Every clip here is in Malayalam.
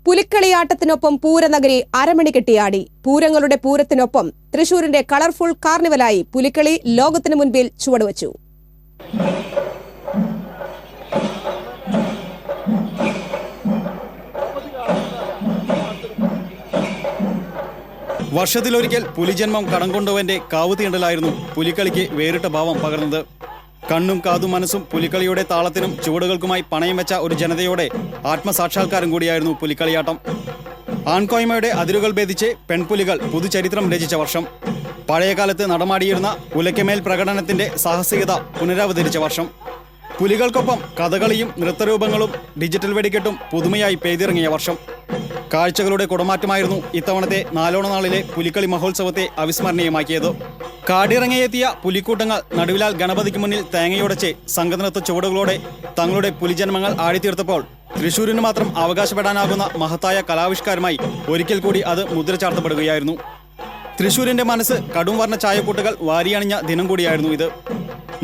പുലിക്കളിയാട്ടത്തിനൊപ്പം പൂരനഗരി അരമണി കെട്ടിയാടി. പൂരങ്ങളുടെ പൂരത്തിനൊപ്പം തൃശൂരിന്റെ കളർഫുൾ കാർണിവലായി പുലിക്കളി ലോകത്തിനു മുൻപിൽ ചുവടുവച്ചു. വർഷത്തിലൊരിക്കൽ പുലിജന്മം കടം കൊണ്ടവന്റെ കാവുതീണ്ടലായിരുന്നു പുലിക്കളിക്ക് വേറിട്ട ഭാവം പകർന്നത്. കണ്ണും കാതും മനസ്സും പുലിക്കളിയുടെ താളത്തിനും ചുവടുകൾക്കുമായി പണയം വെച്ച ഒരു ജനതയുടെ ആത്മസാക്ഷാത്കാരം കൂടിയായിരുന്നു പുലിക്കളിയാട്ടം. ആൺകോയ്മയുടെ അതിരുകൾ ഭേദിച്ച് പെൺപുലികൾ പുതുചരിത്രം രചിച്ച വർഷം. പഴയകാലത്ത് നടമാടിയിരുന്ന ഉലയ്ക്കമേൽ പ്രകടനത്തിന്റെ സാഹസികത പുനരാവതരിച്ച വർഷം. പുലികൾക്കൊപ്പം കഥകളിയും നൃത്തരൂപങ്ങളും ഡിജിറ്റൽ വെടിക്കെട്ടും പുതുമയായി പെയ്തിറങ്ങിയ വർഷം. കാഴ്ചകളുടെ കുടമാറ്റമായിരുന്നു ഇത്തവണത്തെ നാലോണനാളിലെ പുലിക്കളി മഹോത്സവത്തെ അവിസ്മരണീയമാക്കിയത്. കാടിറങ്ങിയെത്തിയ പുലിക്കൂട്ടങ്ങൾ നടുവിലാൽ ഗണപതിക്ക് മുന്നിൽ തേങ്ങയുടച്ച് സംഘനൃത്ത ചുവടുകളോടെ തങ്ങളുടെ പുലിജന്മങ്ങൾ ആടിത്തീർത്തപ്പോൾ തൃശൂരിന് മാത്രം അവകാശപ്പെടാനാകുന്ന മഹത്തായ കലാവിഷ്കാരമായി ഒരിക്കൽ കൂടി അത് മുദ്ര ചാർത്തപ്പെടുകയായിരുന്നു. തൃശൂരിന്റെ മനസ്സ് കടും വർണ്ണ ചായക്കൂട്ടുകൾ വാരിയണിഞ്ഞ ദിനം കൂടിയായിരുന്നു ഇത്.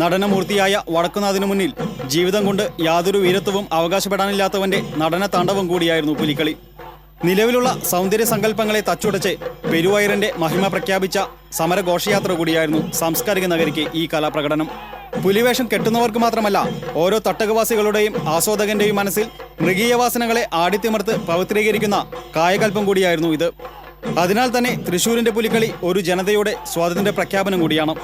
നടനമൂർത്തിയായ വടക്കുനാഥിനു മുന്നിൽ ജീവിതം കൊണ്ട് യാതൊരു വീരത്വവും അവകാശപ്പെടാനില്ലാത്തവന്റെ നടന താണ്ഡവം കൂടിയായിരുന്നു പുലിക്കളി. നിലവിലുള്ള സൗന്ദര്യ സങ്കല്പങ്ങളെ തച്ചുടച്ച് പെരുവയറിന്റെ മഹിമ പ്രഖ്യാപിച്ച സമരഘോഷയാത്ര കൂടിയായിരുന്നു സാംസ്കാരിക നഗരിക്ക് ഈ കലാപ്രകടനം. പുലിവേഷം കെട്ടുന്നവർക്ക് മാത്രമല്ല, ഓരോ തട്ടകവാസികളുടെയും ആസ്വാദകന്റെയും മനസ്സിൽ മൃഗീയവാസനകളെ ആടിത്തിമർത്ത് പവിത്രീകരിക്കുന്ന കായകൽപ്പം കൂടിയായിരുന്നു ഇത്. അതിനാൽ തന്നെ തൃശൂരിന്റെ പുലിക്കളി ഒരു ജനതയുടെ സ്വാതന്ത്ര്യ പ്രഖ്യാപനം കൂടിയാണ്.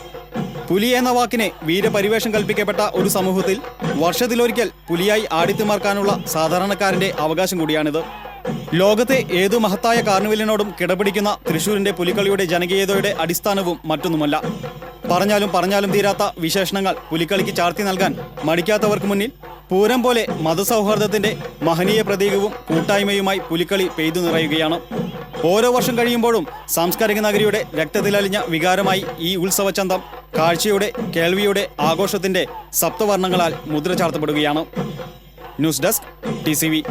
പുലി എന്ന വാക്കിന് വീരപരിവേഷം കൽപ്പിക്കപ്പെട്ട ഒരു സമൂഹത്തിൽ വർഷത്തിലൊരിക്കൽ പുലിയായി ആടിത്തിമർക്കാനുള്ള സാധാരണക്കാരന്റെ അവകാശം കൂടിയാണിത്. ലോകത്തെ ഏതു മഹത്തായ കാർണിവലിനോടും കിടപിടിക്കുന്ന തൃശൂരിന്റെ പുലിക്കളിയുടെ ജനകീയതയുടെ അടിസ്ഥാനവും മറ്റൊന്നുമല്ല. പറഞ്ഞാലും തീരാത്ത വിശേഷണങ്ങൾ പുലിക്കളിക്ക് ചാർത്തി നൽകാൻ മടിക്കാത്തവർക്ക് മുന്നിൽ പൂരം പോലെ മതസൗഹാർദ്ദത്തിന്റെ മഹനീയ പ്രതീകവും കൂട്ടായ്മയുമായി പുലിക്കളി പെയ്തു നിറയുകയാണ്. ഓരോ വർഷം കഴിയുമ്പോഴും സാംസ്കാരിക നഗരിയുടെ രക്തത്തിലലിഞ്ഞ വികാരമായി ഈ ഉത്സവചന്തം കാഴ്ചയുടെ, കേൾവിയുടെ, ആഘോഷത്തിന്റെ സപ്തവർണ്ണങ്ങളാൽ മുദ്ര ചാർത്തപ്പെടുകയാണ്. News desk TCV.